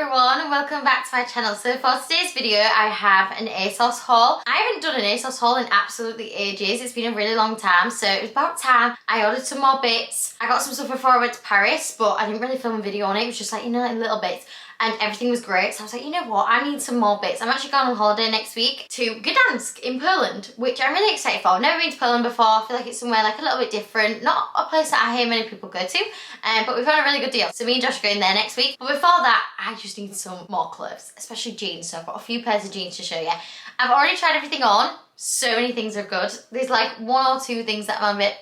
everyone and welcome back to my channel. So for today's video I have an Asos haul. I haven't done an Asos haul in absolutely ages. It's been a really long time, so it was about time I ordered some more bits. I got some stuff before I went to Paris, but I didn't really film a video on it. It was just like, you know, like little bits. And everything was great, so I was like, you know what, I need some more bits. I'm actually going on holiday next week to Gdansk in Poland, which I'm really excited for. I've never been to Poland before. I feel like it's somewhere like a little bit different, not a place that I hear many people go to, but we found a really good deal. So me and Josh are going there next week. But before that, I just need some more clothes, especially jeans. So I've got a few pairs of jeans to show you. I've already tried everything on. So many things are good. There's like one or two things that I'm a bit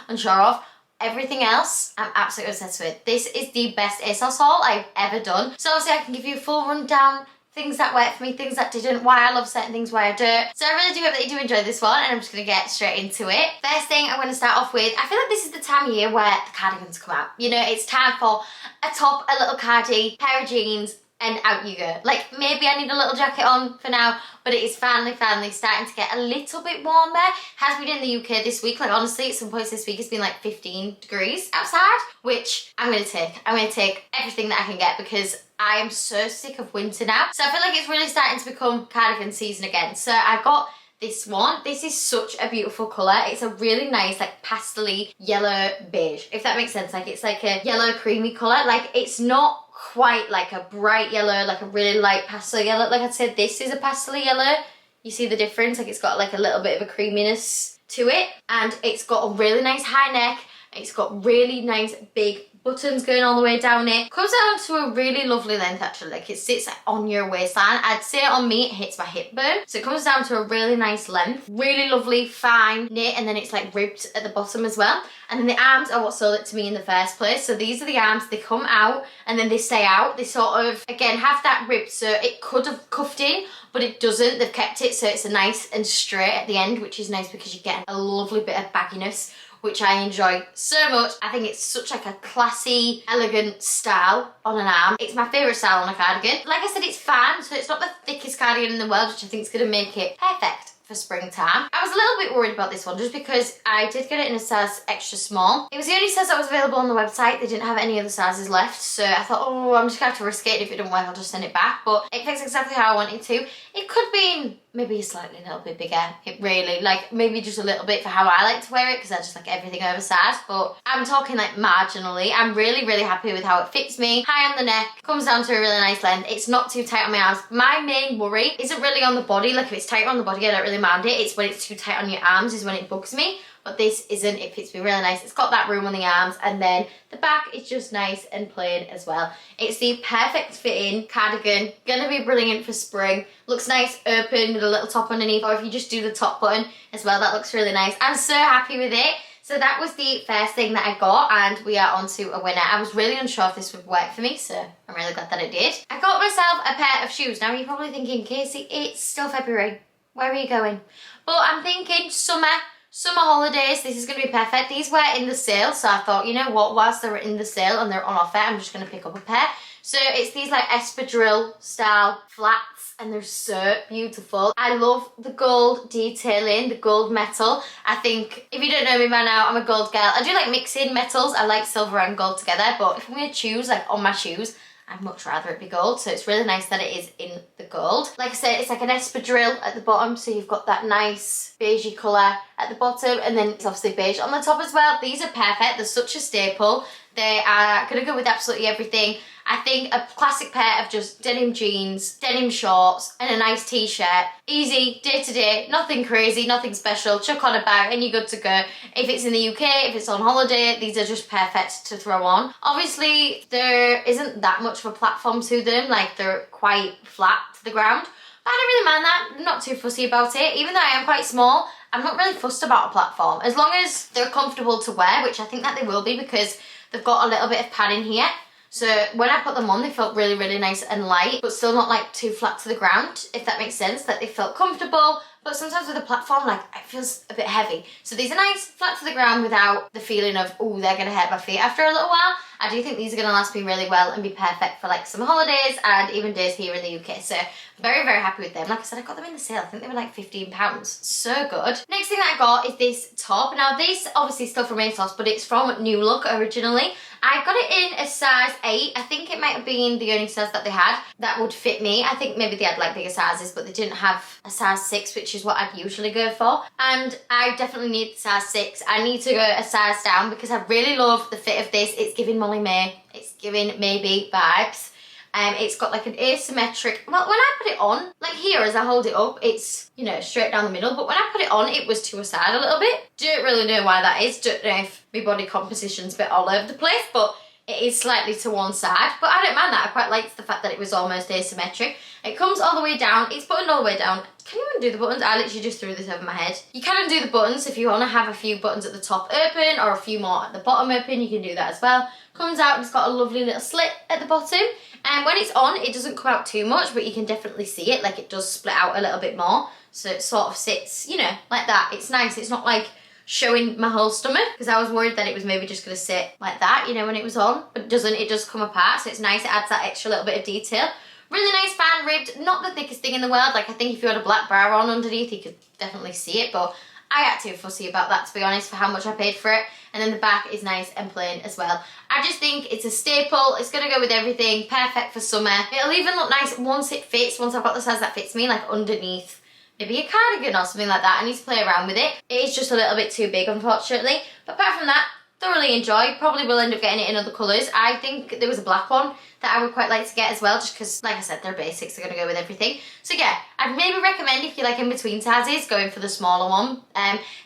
unsure of. Everything else, I'm absolutely obsessed with. This is the best Asos haul I've ever done. So obviously I can give you a full rundown, things that worked for me, things that didn't, why I love certain things, why I don't. So I really do hope that you do enjoy this one, and I'm just gonna get straight into it. First thing I'm gonna start off with, I feel like this is the time of year where the cardigans come out. You know, it's time for a top, a little cardi, pair of jeans, and out you go. Like, maybe I need a little jacket on for now, but it is finally starting to get a little bit warmer. Has been in the UK this week. Like, honestly, at some points this week it's been like 15 degrees outside, which I'm gonna take. I'm gonna take everything that I can get because I am so sick of winter now. So I feel like it's really starting to become cardigan season again. So I got this one. This is such a beautiful colour. It's a really nice, like, pastel-y yellow beige, if that makes sense. Like, it's like a yellow creamy colour. Like, it's not quite like a bright yellow, like a really light pastel yellow. Like, I'd say this is a pastel yellow. You see the difference? Like, it's got like a little bit of a creaminess to it, and it's got a really nice high neck. It's got really nice big buttons going all the way down it. Comes down to a really lovely length actually. Like, it sits on your waistline. I'd say on me it hits my hip bone. So it comes down to a really nice length. Really lovely, fine knit, and then it's like ribbed at the bottom as well. And then the arms are what sold it to me in the first place. So these are the arms. They come out and then they stay out. They sort of, again, have that rib, so it could have cuffed in, but it doesn't. They've kept it so it's a nice and straight at the end, which is nice because you get a lovely bit of bagginess, which I enjoy so much. I think it's such like a classy, elegant style on an arm. It's my favourite style on a cardigan. Like I said, it's fan, so it's not the thickest cardigan in the world, which I think is going to make it perfect for springtime. I was a little bit worried about this one just because I did get it in a size extra small. It was the only size that was available on the website. They didn't have any other sizes left, so I thought, oh, I'm just gonna have to risk it. If it doesn't work, I'll just send it back. But it fits exactly how I want it to. It could be maybe slightly a little bit bigger. It really, like, maybe just a little bit for how I like to wear it, because I just like everything oversized. But I'm talking like marginally. I'm really happy with how it fits me. High on the neck, comes down to a really nice length. It's not too tight on my arms. My main worry isn't really on the body. Like, if it's tighter on the body, I don't really mind it. It's when it's too tight on your arms is when it bugs me. But this isn't. It fits me really nice. It's got that room on the arms, and then the back is just nice and plain as well. It's the perfect fitting cardigan. Gonna be brilliant for spring. Looks nice open with a little top underneath, or if you just do the top button as well, that looks really nice. I'm so happy with it. So that was the first thing that I got, and we are on to a winner. I was really unsure if this would work for me, so I'm really glad that it did. I got myself a pair of shoes. Now you're probably thinking, Casey, it's still February. Where are you going? But I'm thinking summer holidays, this is going to be perfect. These were in the sale, so I thought, you know what, whilst they're in the sale and they're on offer, I'm just going to pick up a pair. So it's these like Espadrille style flats, and they're so beautiful. I love the gold detailing, the gold metal. I think, if you don't know me by now, I'm a gold girl. I do like mixing metals. I like silver and gold together, but if I'm going to choose, like, on my shoes, I'd much rather it be gold, so it's really nice that it is in the gold. Like I said, it's like an espadrille at the bottom, so you've got that nice beigey colour at the bottom, and then it's obviously beige on the top as well. These are perfect. They're such a staple. They are going to go with absolutely everything. I think a classic pair of just denim jeans, denim shorts, and a nice t-shirt. Easy, day to day, nothing crazy, nothing special. Chuck on a bag and you're good to go. If it's in the UK, if it's on holiday, these are just perfect to throw on. Obviously, there isn't that much of a platform to them. Like, they're quite flat to the ground. But I don't really mind that. I'm not too fussy about it. Even though I am quite small, I'm not really fussed about a platform. As long as they're comfortable to wear, which I think that they will be because they've got a little bit of padding here. So when I put them on, they felt really nice and light, but still not like too flat to the ground, if that makes sense. Like, they felt comfortable, but sometimes with a platform, like, it feels a bit heavy. So these are nice, flat to the ground without the feeling of, oh, they're gonna hurt my feet after a little while. I do think these are going to last me really well and be perfect for like some holidays and even days here in the UK. So very, very happy with them. Like I said, I got them in the sale. I think they were like £15. So good. Next thing that I got is this top. Now this obviously is still from Asos, but it's from New Look originally. I got it in a size 8. I think it might have been the only size that they had that would fit me. I think maybe they had like bigger sizes, but they didn't have a size 6, which is what I'd usually go for. And I definitely need size 6. I need to go a size down because I really love the fit of this. It's giving Molly May. It's giving maybe vibes. It's got like an asymmetric, well, when I put it on, like here as I hold it up, it's, you know, straight down the middle, but when I put it on, it was to a side a little bit. Don't really know why that is. Don't know if my body composition's a bit all over the place, but it is slightly to one side. But I don't mind that. I quite liked the fact that it was almost asymmetric. It comes all the way down. It's buttoned all the way down. Can you undo the buttons? I literally just threw this over my head. You can undo the buttons if you want to have a few buttons at the top open or a few more at the bottom open. You can do that as well. Comes out and it's got a lovely little slit at the bottom. And when it's on, it doesn't come out too much, but you can definitely see it. Like it does split out a little bit more. So it sort of sits, you know, like that. It's nice. It's not like showing my whole stomach because I was worried that it was maybe just going to sit like that, you know, when it was on. But it doesn't. It does come apart. So it's nice. It adds that extra little bit of detail. Really nice fan ribbed, not the thickest thing in the world. Like I think if you had a black bra on underneath, you could definitely see it, but I had to fussy about that, to be honest, for how much I paid for it. And then the back is nice and plain as well. I just think it's a staple. It's going to go with everything. Perfect for summer. It'll even look nice once it fits, once I've got the size that fits me, like underneath maybe a cardigan or something like that. I need to play around with it. It is just a little bit too big, unfortunately. But apart from that, thoroughly enjoy. Probably will end up getting it in other colours. I think there was a black one that I would quite like to get as well, just because, like I said, they're basics, they're going to go with everything. So yeah, I'd maybe recommend if you're like in between sizes, going for the smaller one.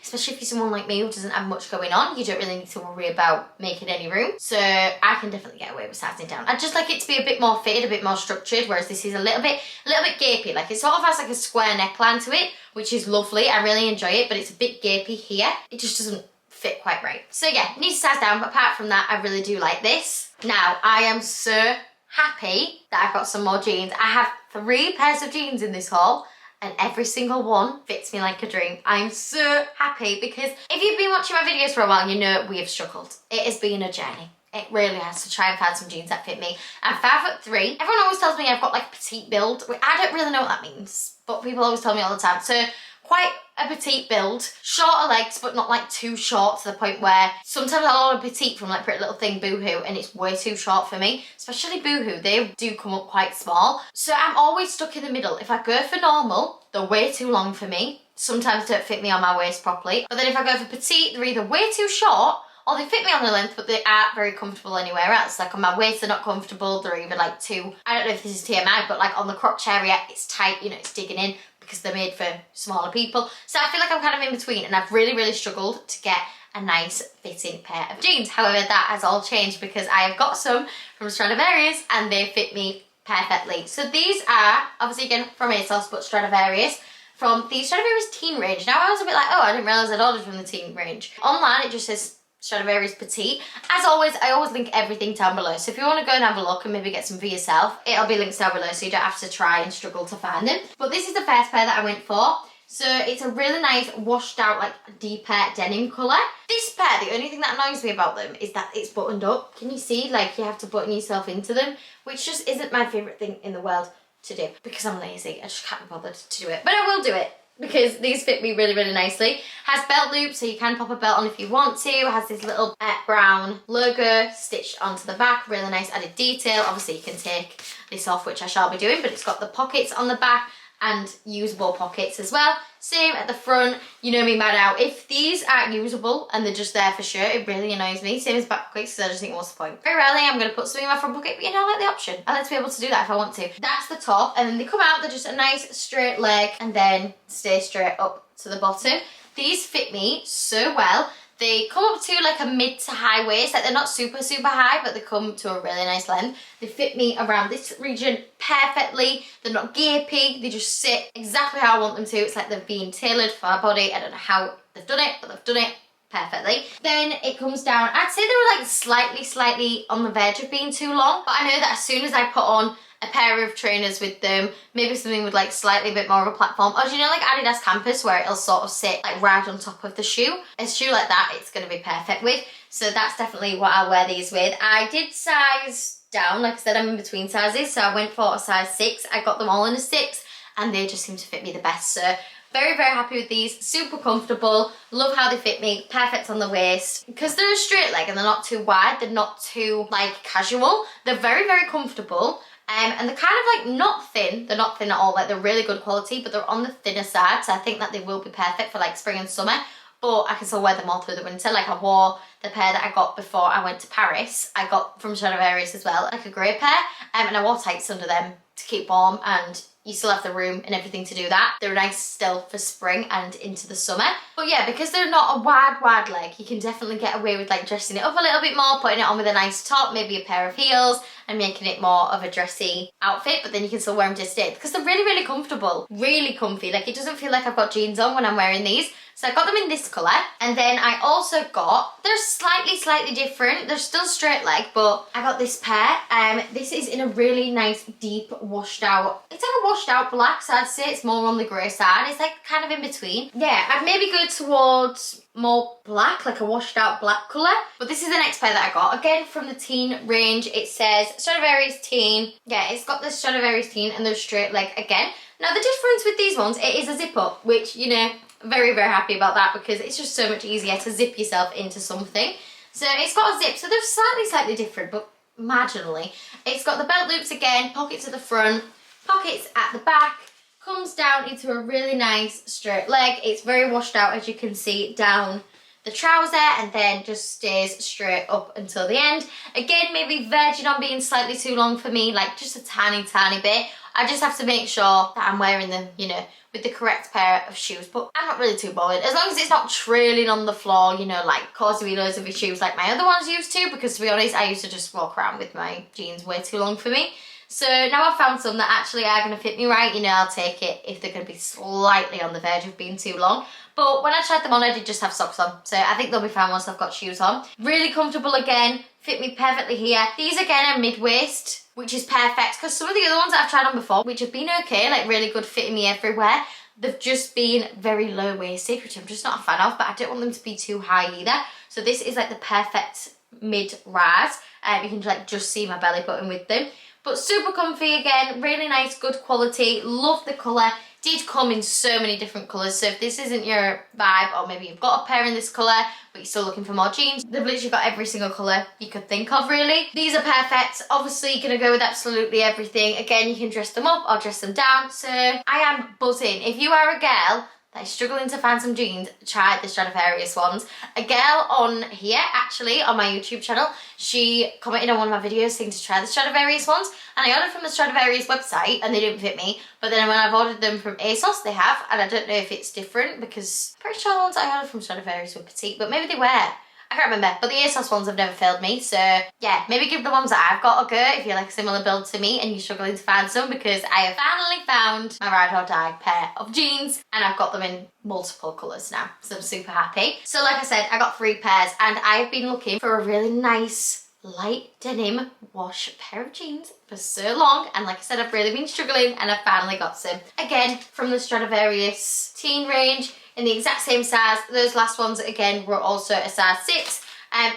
Especially if you're someone like me who doesn't have much going on, you don't really need to worry about making any room. So I can definitely get away with sizing down. I'd just like it to be a bit more fitted, a bit more structured, whereas this is a little bit gapey. Like it sort of has like a square neckline to it, which is lovely. I really enjoy it, but it's a bit gapey here. It just doesn't fit quite right. So yeah, need to size down, but apart from that, I really do like this. Now, I am so happy that I've got some more jeans. I have 3 pairs of jeans in this haul, and every single one fits me like a dream. I'm so happy because if you've been watching my videos for a while, you know we have struggled. It has been a journey. It really has, to try and find some jeans that fit me. I'm 5'3". Everyone always tells me I've got like petite build. I don't really know what that means, but people always tell me all the time. So quite a petite build, shorter legs, but not like too short to the point where sometimes I'll order petite from like Pretty Little Thing Boohoo and it's way too short for me. Especially Boohoo, they do come up quite small. So I'm always stuck in the middle. If I go for normal, they're way too long for me. Sometimes don't fit me on my waist properly. But then if I go for petite, they're either way too short or they fit me on the length, but they aren't very comfortable anywhere else. Like on my waist, they're not comfortable. They're even like too, I don't know if this is TMI, but like on the crotch area, it's tight, you know, it's digging in because they're made for smaller people. So I feel like I'm kind of in between, and I've really, really struggled to get a nice fitting pair of jeans. However, that has all changed because I have got some from Stradivarius and they fit me perfectly. So these are, obviously again, from Asos, but Stradivarius, from the Stradivarius teen range. Now I was a bit like, oh, I didn't realise I'd ordered from the teen range. Online, it just says Stradivarius Petite. As always, I always link everything down below. So if you want to go and have a look and maybe get some for yourself, it'll be linked down below so you don't have to try and struggle to find them. But this is the first pair that I went for. So it's a really nice washed out, like deeper denim colour. This pair, the only thing that annoys me about them is that it's buttoned up. Can you see? Like you have to button yourself into them, which just isn't my favourite thing in the world to do because I'm lazy. I just can't be bothered to do it. But I will do it, because these fit me really, really nicely. Has belt loops, so you can pop a belt on if you want to. Has this little brown logo stitched onto the back. Really nice added detail. Obviously, you can take this off, which I shall be doing, but it's got the pockets on the back and usable pockets as well. Same at the front. You know me mad out. If these aren't usable and they're just there for show, it really annoys me. Same as back pockets, because I just think, what's the point? Very rarely I'm going to put something in my front pocket, but you know, I like the option. I like to be able to do that if I want to. That's the top, and then they come out, they're just a nice straight leg, and then stay straight up to the bottom. These fit me so well. They come up to like a mid to high waist. Like they're not super, super high, but they come to a really nice length. They fit me around this region perfectly. They're not gapey. They just sit exactly how I want them to. It's like they've been tailored for my body. I don't know how they've done it, but they've done it perfectly. Then it comes down. I'd say they were like slightly on the verge of being too long, but I know that as soon as I put on a pair of trainers with them, maybe something with like slightly a bit more of a platform, or do you know like Adidas Campus where it'll sort of sit like right on top of the shoe? A shoe like that it's going to be perfect with, so that's definitely what I'll wear these with. I did size down, like I said I'm in between sizes, so I went for a size 6. I got them all in a 6 and they just seem to fit me the best, so very, very happy with these. Super comfortable, love how they fit me, perfect on the waist. Because they're a straight leg and they're not too wide, they're not too like casual, they're very, very comfortable. And they're kind of like not thin, they're not thin at all, like they're really good quality, but they're on the thinner side, so I think that they will be perfect for like spring and summer, but I can still wear them all through the winter. Like I wore the pair that I got before I went to Paris, I got from Stradivarius as well, like a grey pair, and I wore tights under them to keep warm, and you still have the room and everything to do that. They're nice still for spring and into the summer. But yeah, because they're not a wide leg, you can definitely get away with like dressing it up a little bit more, putting it on with a nice top, maybe a pair of heels, and making it more of a dressy outfit, but then you can still wear them day to day because they're really, really comfortable, really comfy. Like it doesn't feel like I've got jeans on when I'm wearing these. So I got them in this colour, and then I also got, they're slightly different, they're still straight leg, but I got this pair. This is in a really nice deep washed out, it's like a washed out black, so I'd say it's more on the grey side. It's like kind of in between. Yeah, I'd maybe go towards more black, like a washed out black colour. But this is the next pair that I got, again from the teen range. It says Stradivarius teen. Yeah, it's got the Stradivarius teen and they're straight leg again. Now the difference with these ones, it is a zip up, which, you know, very, very happy about that because it's just so much easier to zip yourself into something. So it's got a zip, so they're slightly different, but marginally. It's got the belt loops again, pockets at the front, pockets at the back, comes down into a really nice straight leg. It's very washed out, as you can see, down the trouser, and then just stays straight up until the end. Again, maybe verging on being slightly too long for me, like just a tiny bit. I just have to make sure that I'm wearing them, you know, with the correct pair of shoes, but I'm not really too bothered. As long as it's not trailing on the floor, you know, like causing me loads of issues like my other ones used to, because to be honest, I used to just walk around with my jeans way too long for me. So now I've found some that actually are going to fit me right, you know, I'll take it if they're going to be slightly on the verge of being too long. But when I tried them on, I did just have socks on, so I think they'll be fine once I've got shoes on. Really comfortable again, fit me perfectly here. These again are mid-waist, which is perfect, because some of the other ones that I've tried on before, which have been okay, like really good fitting me everywhere, they've just been very low-waisted, which I'm just not a fan of, but I don't want them to be too high either. So this is like the perfect mid-rise. You can like just see my belly button with them. But super comfy again, really nice, good quality, love the colour. Did come in so many different colours, so if this isn't your vibe, or maybe you've got a pair in this colour but you're still looking for more jeans, they've literally got every single colour you could think of really. These are perfect, obviously gonna go with absolutely everything. Again, you can dress them up or dress them down, so I am buzzing. If you are a girl that is struggling to find some jeans, try the Stradivarius ones. A girl on here, actually, on my YouTube channel, she commented on one of my videos saying to try the Stradivarius ones, and I ordered from the Stradivarius website and they didn't fit me, but then when I've ordered them from Asos, they have, and I don't know if it's different because I'm pretty sure the ones I ordered from Stradivarius were petite, but maybe they were. I can't remember, but the Asos ones have never failed me, so yeah, maybe give the ones that I've got a go if you're like a similar build to me and you're struggling to find some, because I have finally found my ride or die pair of jeans and I've got them in multiple colours now, so I'm super happy. So like I said, I got 3 pairs and I've been looking for a really nice light denim wash pair of jeans for so long, and like I said, I've really been struggling and I finally got some. Again, from the Stradivarius teen range, in the exact same size. Those last ones again were also a size 6.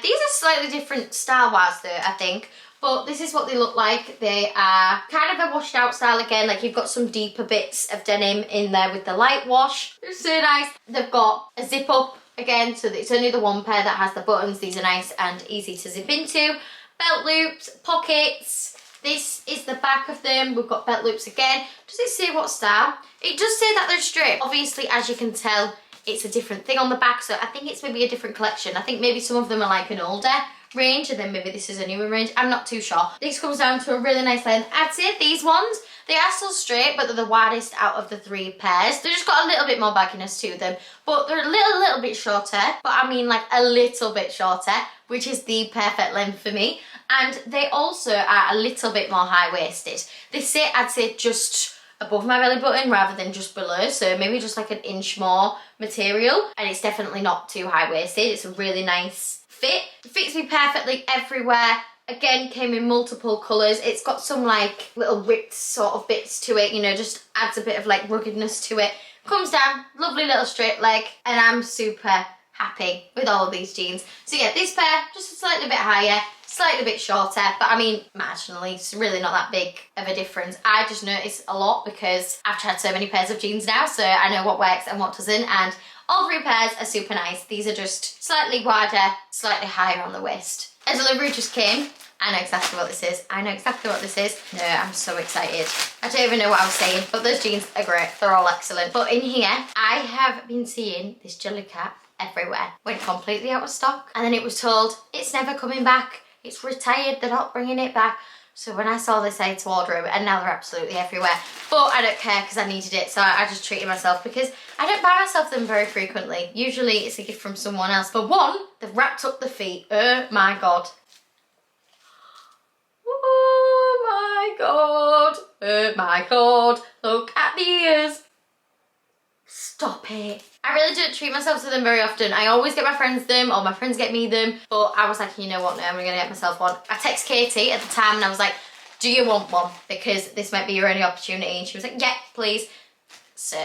These are slightly different style wise though, I think, but this is what they look like. They are kind of a washed out style again, like you've got some deeper bits of denim in there with the light wash. They're so nice. They've got a zip up again, so it's only the one pair that has the buttons. These are nice and easy to zip into. Belt loops, pockets. This is the back of them. We've got belt loops again. Does it say what style? It does say that they're straight. Obviously, as you can tell, it's a different thing on the back, so I think it's maybe a different collection. I think maybe some of them are like an older range, and then maybe this is a newer range. I'm not too sure. This comes down to a really nice length. I'd say these ones, they are still straight, but they're the widest out of the 3 pairs. They've just got a little bit more bagginess to them, but they're a little bit shorter, but I mean like a little bit shorter, which is the perfect length for me. And they also are a little bit more high-waisted. They sit, I'd say, just above my belly button rather than just below, so maybe just like an inch more material, and it's definitely not too high-waisted. It's a really nice fit. It fits me perfectly everywhere. Again, came in multiple colours. It's got some like little ripped sort of bits to it, you know, just adds a bit of like ruggedness to it. Comes down, lovely little straight leg, and I'm super happy with all of these jeans. So yeah, this pair, just a slightly bit higher, slightly bit shorter, but I mean, marginally, it's really not that big of a difference. I just notice a lot because I've tried so many pairs of jeans now, so I know what works and what doesn't, and all 3 pairs are super nice. These are just slightly wider, slightly higher on the waist. A delivery just came. I know exactly what this is. I know exactly what this is. No, I'm so excited. I don't even know what I was saying, but those jeans are great. They're all excellent. But in here, I have been seeing this Jellycat everywhere. Went completely out of stock, and then it was told, it's never coming back. It's retired, they're not bringing it back. So when I saw this, I had to order it, and now they're absolutely everywhere. But I don't care because I needed it, so I just treated myself because I don't buy myself them very frequently. Usually it's a gift from someone else. But one, they've wrapped up the feet. Oh my God. Oh my God. Oh my God. Look at the ears. Stop it. I really don't treat myself to them very often. I always get my friends them, or my friends get me them, but I was like, you know what, no, I'm gonna get myself one. I texted Katie at the time and I was like, do you want one? Because this might be your only opportunity. And she was like, yeah, please. So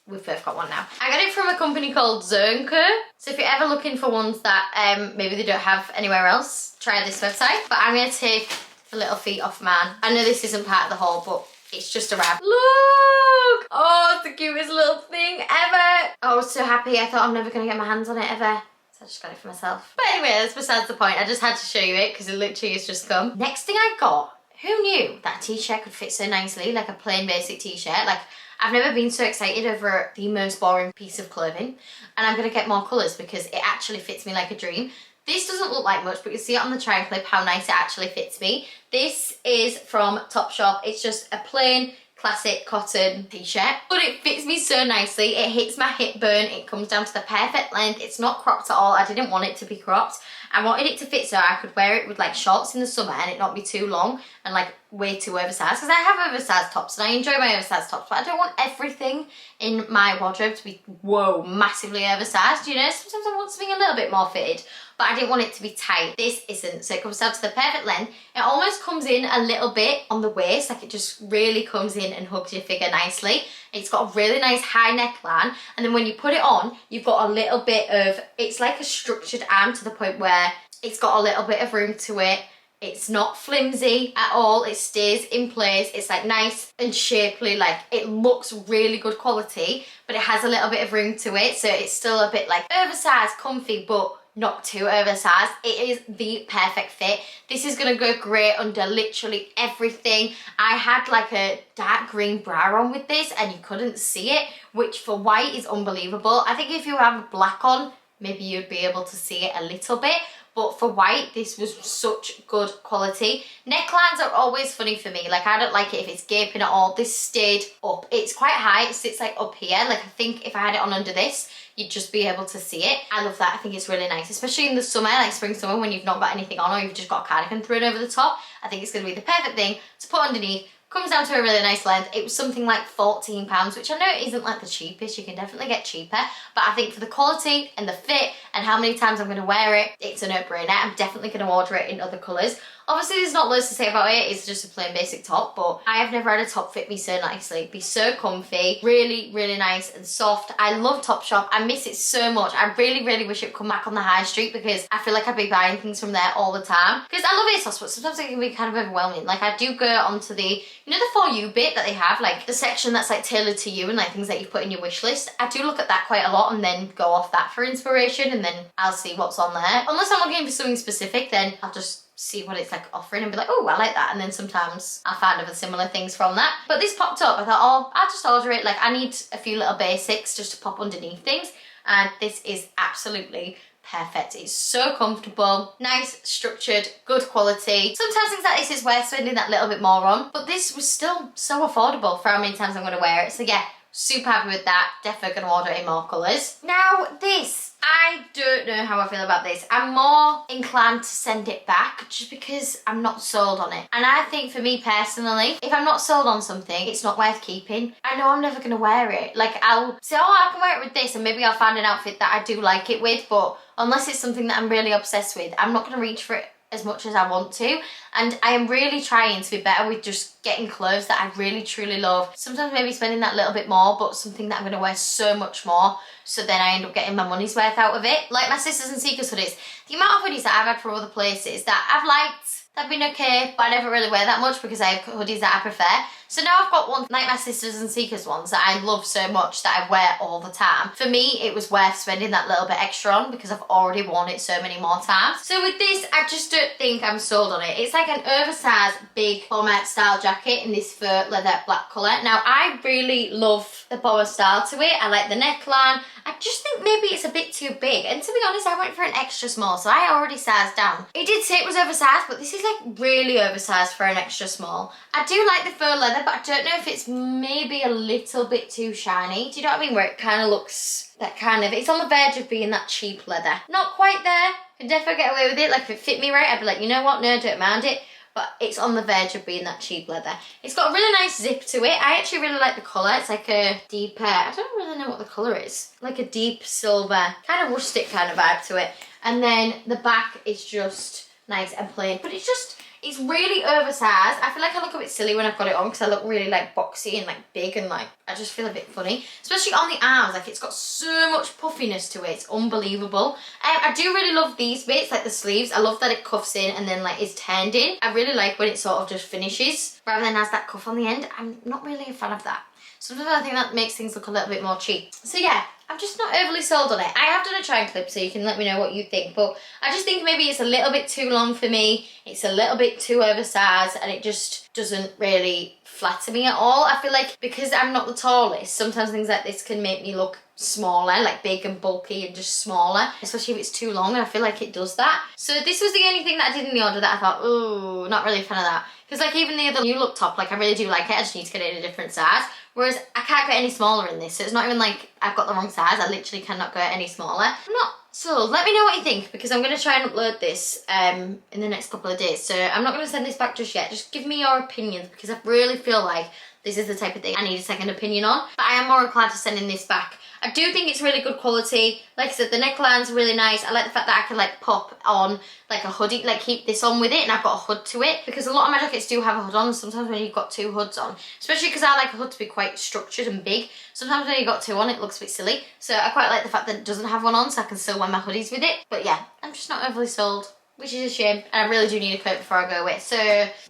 we've both got one now. I got it from a company called Zonker. So if you're ever looking for ones that maybe they don't have anywhere else, try this website. But I'm gonna take the little feet off mine. I know this isn't part of the haul, but it's just a wrap. Look! Oh, it's the cutest little thing ever. I was so happy. I thought I'm never gonna get my hands on it ever. So I just got it for myself. But anyway, that's besides the point. I just had to show you it because it literally has just come. Next thing I got, who knew that a t-shirt could fit so nicely, like a plain basic t-shirt? Like, I've never been so excited over the most boring piece of clothing. And I'm gonna get more colours because it actually fits me like a dream. This doesn't look like much, but you see it on the try and clip how nice it actually fits me. This is from Topshop. It's just a plain classic cotton t-shirt, but it fits me so nicely. It hits my hip bone. It comes down to the perfect length. It's not cropped at all. I didn't want it to be cropped. I wanted it to fit so I could wear it with like shorts in the summer and it not be too long and like way too oversized, because I have oversized tops and I enjoy my oversized tops, but I don't want everything in my wardrobe to be, whoa, massively oversized, you know? Sometimes I want something a little bit more fitted, but I didn't want it to be tight. This isn't, so it comes down to the perfect length. It almost comes in a little bit on the waist, like it just really comes in and hugs your figure nicely. It's got a really nice high neckline, and then when you put it on, you've got a little bit of, it's like a structured arm to the point where it's got a little bit of room to it. It's not flimsy at all. It stays in place. It's like nice and shapely, like it looks really good quality, but it has a little bit of room to it. So it's still a bit like oversized, comfy, but not too oversized. It is the perfect fit. This is gonna go great under literally everything. I had like a dark green bra on with this and you couldn't see it, which for white is unbelievable. I think if you have black on, maybe you'd be able to see it a little bit. But for white, this was such good quality. Necklines are always funny for me. Like, I don't like it if it's gaping at all. This stayed up. It's quite high. It sits like up here. Like, I think if I had it on under this, you'd just be able to see it. I love that. I think it's really nice, especially in the summer, like spring, summer, when you've not got anything on or you've just got a cardigan thrown over the top. I think it's going to be the perfect thing to put underneath. Comes down to a really nice length. It was something like £14, which I know isn't like the cheapest. You can definitely get cheaper, but I think for the quality and the fit and how many times I'm going to wear it, it's a no-brainer. I'm definitely going to order it in other colours. Obviously, there's not loads to say about it. It's just a plain basic top, but I have never had a top fit me so nicely. Be so comfy, really, really nice and soft. I love Topshop. I miss it so much. I really, really wish it would come back on the high street because I feel like I'd be buying things from there all the time. Because I love ASOS, but sometimes it can be kind of overwhelming. Like, I do go onto the, you know, the For You bit that they have, like the section that's like tailored to you and like things that you put in your wish list. I do look at that quite a lot and then go off that for inspiration, and then I'll see what's on there. Unless I'm looking for something specific, then I'll just see what it's like offering and be like, oh, I like that. And then sometimes I'll find other similar things from that. But this popped up. I thought, oh, I'll just order it. Like, I need a few little basics just to pop underneath things. And this is absolutely perfect. It's so comfortable, nice, structured, good quality. Sometimes things like this is worth spending that little bit more on, but this was still so affordable for how many times I'm going to wear it. So yeah, super happy with that. Definitely going to order it in more colours. Now this, I don't know how I feel about this. I'm more inclined to send it back just because I'm not sold on it. And I think for me personally, if I'm not sold on something, it's not worth keeping. I know I'm never going to wear it. Like, I'll say, oh, I can wear it with this, and maybe I'll find an outfit that I do like it with, but unless it's something that I'm really obsessed with, I'm not going to reach for it as much as I want to, and I am really trying to be better with just getting clothes that I really truly love. Sometimes maybe spending that little bit more, but something that I'm going to wear so much more, so then I end up getting my money's worth out of it. Like my Sisters and Seekers hoodies, the amount of hoodies that I've had from other places that I've liked, they've been okay, but I never really wear that much because I have hoodies that I prefer. So now I've got one, like my Sisters and Seekers ones that I love so much that I wear all the time. For me, it was worth spending that little bit extra on because I've already worn it so many more times. So with this, I just don't think I'm sold on it. It's like an oversized, big bomber style jacket in this fur leather black colour. Now, I really love the bomber style to it. I like the neckline. I just think maybe it's a bit too big. And to be honest, I went for an extra small, so I already sized down. It did say it was oversized, but this is like really oversized for an extra small. I do like the fur leather, but I don't know if it's maybe a little bit too shiny. Do you know what I mean? Where it kind of looks that kind of, it's on the verge of being that cheap leather. Not quite there. Could definitely get away with it. Like if it fit me right, I'd be like, you know what? No, don't mind it. But it's on the verge of being that cheap leather. It's got a really nice zip to it. I actually really like the colour. It's like a deeper, I don't really know what the colour is. Like a deep silver, kind of rustic kind of vibe to it. And then the back is just nice and plain. But it's just, it's really oversized. I feel like I look a bit silly when I've got it on because I look really like boxy and like big and like, I just feel a bit funny. Especially on the arms, like it's got so much puffiness to it. It's unbelievable. I do really love these bits, like the sleeves. I love that it cuffs in and then like is turned in. I really like when it sort of just finishes rather than has that cuff on the end. I'm not really a fan of that. Sometimes I think that makes things look a little bit more cheap. So yeah, I'm just not overly sold on it. I have done a try and clip so you can let me know what you think, but I just think maybe it's a little bit too long for me. It's a little bit too oversized and it just doesn't really flatter me at all. I feel like because I'm not the tallest, sometimes things like this can make me look smaller, like big and bulky and just smaller, especially if it's too long, and I feel like it does that. So this was the only thing that I did in the order that I thought, ooh, not really a fan of that. Because like even the other new look top, like I really do like it, I just need to get it in a different size. Whereas I can't get any smaller in this, so it's not even like I've got the wrong size, I literally cannot go any smaller. I'm not sold. Let me know what you think, because I'm going to try and upload this in the next couple of days. So I'm not going to send this back just yet, just give me your opinions, because I really feel like this is the type of thing I need a second opinion on. But I am more inclined to sending this back. I do think it's really good quality. Like I said, the neckline's really nice. I like the fact that I can like pop on like a hoodie, like keep this on with it, and I've got a hood to it, because a lot of my jackets do have a hood on. Sometimes when you've got two hoods on, especially because I like a hood to be quite structured and big, sometimes when you've got two on it looks a bit silly. So I quite like the fact that it doesn't have one on, so I can still wear my hoodies with it. But yeah, I'm just not overly sold, which is a shame, and I really do need a coat before I go away, so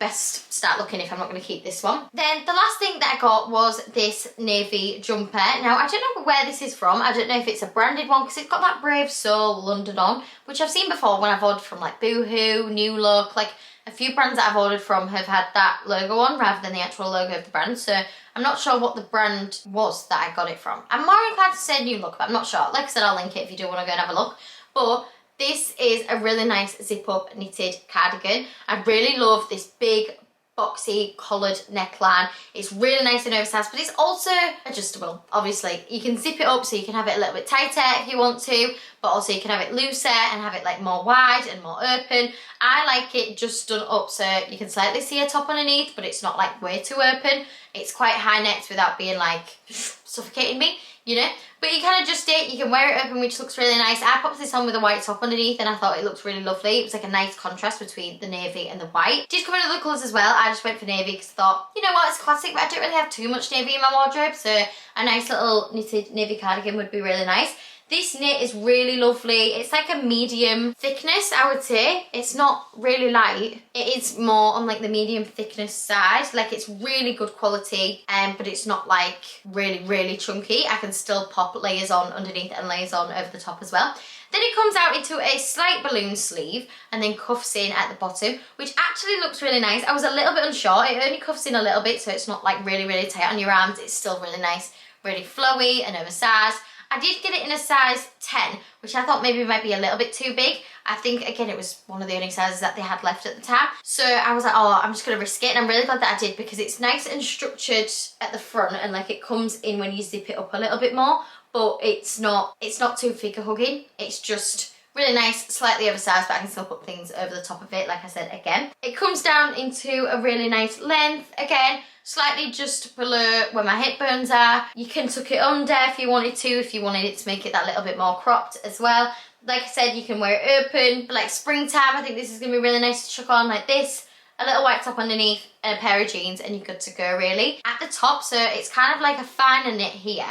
best start looking if I'm not going to keep this one. Then the last thing that I got was this navy jumper. Now I don't know where this is from. I don't know if it's a branded one, because it's got that Brave Soul London on, which I've seen before when I've ordered from like Boohoo, New Look, like a few brands that I've ordered from have had that logo on rather than the actual logo of the brand, so I'm not sure what the brand was that I got it from. I'm more inclined to say New Look, but I'm not sure. Like I said, I'll link it if you do want to go and have a look. But this is a really nice zip-up knitted cardigan. I really love this big, boxy, collared neckline. It's really nice and oversized, but it's also adjustable, obviously. You can zip it up so you can have it a little bit tighter if you want to, but also you can have it looser and have it like more wide and more open. I like it just done up so you can slightly see a top underneath, but it's not like way too open. It's quite high necked without being like suffocating me, you know? But you can adjust it, you can wear it open, which looks really nice. I popped this on with a white top underneath and I thought it looked really lovely. It was like a nice contrast between the navy and the white. Did come in other colours as well. I just went for navy because I thought, you know what, it's classic, but I don't really have too much navy in my wardrobe, so a nice little knitted navy cardigan would be really nice. This knit is really lovely. It's like a medium thickness, I would say. It's not really light. It is more on like the medium thickness side. Like it's really good quality, but it's not like really, really chunky. I can still pop layers on underneath and layers on over the top as well. Then it comes out into a slight balloon sleeve and then cuffs in at the bottom, which actually looks really nice. I was a little bit unsure. It only cuffs in a little bit, so it's not like really, really tight on your arms. It's still really nice, really flowy and oversized. I did get it in a size 10, which I thought maybe might be a little bit too big. I think, again, it was one of the only sizes that they had left at the time. So I was like, oh, I'm just going to risk it. And I'm really glad that I did, because it's nice and structured at the front and like it comes in when you zip it up a little bit more. But it's not too figure hugging. It's just really nice, slightly oversized, but I can still put things over the top of it, like I said again. It comes down into a really nice length, again, slightly just below where my hip bones are. You can tuck it under if you wanted to, if you wanted it to make it that little bit more cropped as well. Like I said, you can wear it open, but like springtime, I think this is going to be really nice to chuck on like this. A little white top underneath and a pair of jeans and you're good to go really. At the top, so it's kind of like a finer knit here,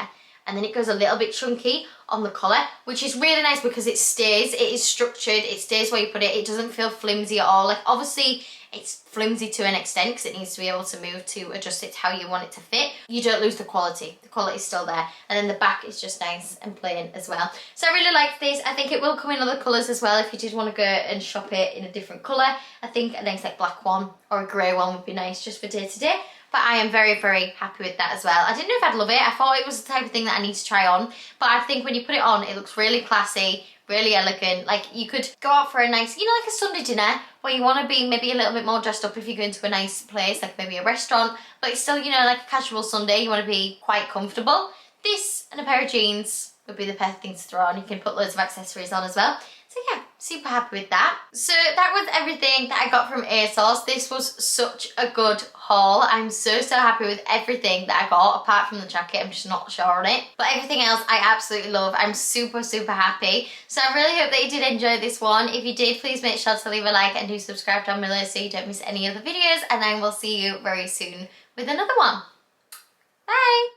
and then it goes a little bit chunky on the collar, which is really nice because it stays, it is structured, it stays where you put it, it doesn't feel flimsy at all. Like obviously it's flimsy to an extent because it needs to be able to move to adjust it to how you want it to fit. You don't lose the quality's still there, and then the back is just nice and plain as well. So I really like this. I think it will come in other colours as well if you did want to go and shop it in a different colour. I think a nice like black one or a grey one would be nice just for day to day. But I am very, very happy with that as well. I didn't know if I'd love it. I thought it was the type of thing that I need to try on. But I think when you put it on, it looks really classy, really elegant. Like you could go out for a nice, you know, like a Sunday dinner where you want to be maybe a little bit more dressed up if you go into a nice place, like maybe a restaurant. But it's still, you know, like a casual Sunday. You want to be quite comfortable. This and a pair of jeans would be the perfect thing to throw on. You can put loads of accessories on as well. So yeah, super happy with that. So that was everything that I got from Asos. This was such a good haul. I'm so happy with everything that I got, apart from the jacket. I'm just not sure on it. But everything else I absolutely love. I'm super happy. So I really hope that you did enjoy this one. If you did, please make sure to leave a like and do subscribe down below so you don't miss any other videos. And I will see you very soon with another one. Bye!